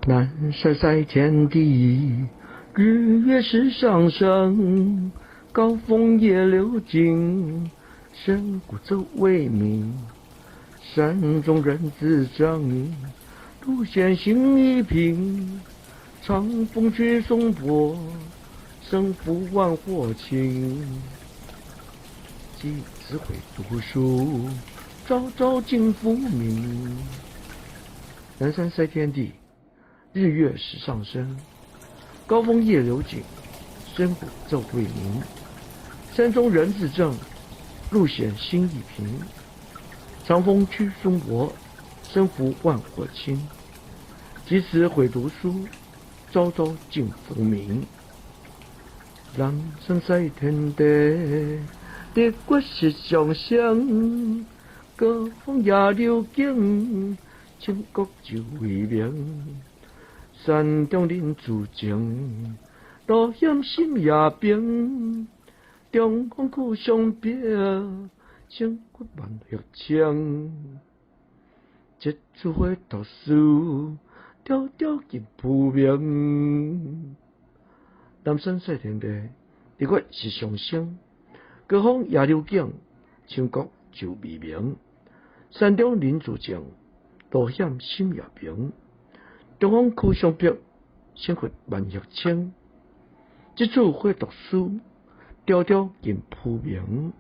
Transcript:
南山在天地，日月是上升，高峰野流金，深谷则为名。山中人自长，路线行一平。长风吹松柏，生扶万火情。几次会读书，朝朝敬父名。南山塞天地，日月时上升，高峰夜流井，深谷奏未鸣。山中人自正，路险心亦平。长风驱松柏，生扶万火轻。及此会读书，朝朝敬父名。南山塞天地，日月是上升，高峰野流井，深谷就为名。山中人自静，路险心也平。中风苦相逼，生骨万血清。一次会读书，朝朝敬父名。南山塞天地，日月是上升，高峰野流井，深谷就未明。山中人自静，路险心也平。中风苦相逼，生骨万血清。一次会读书，朝朝敬父名。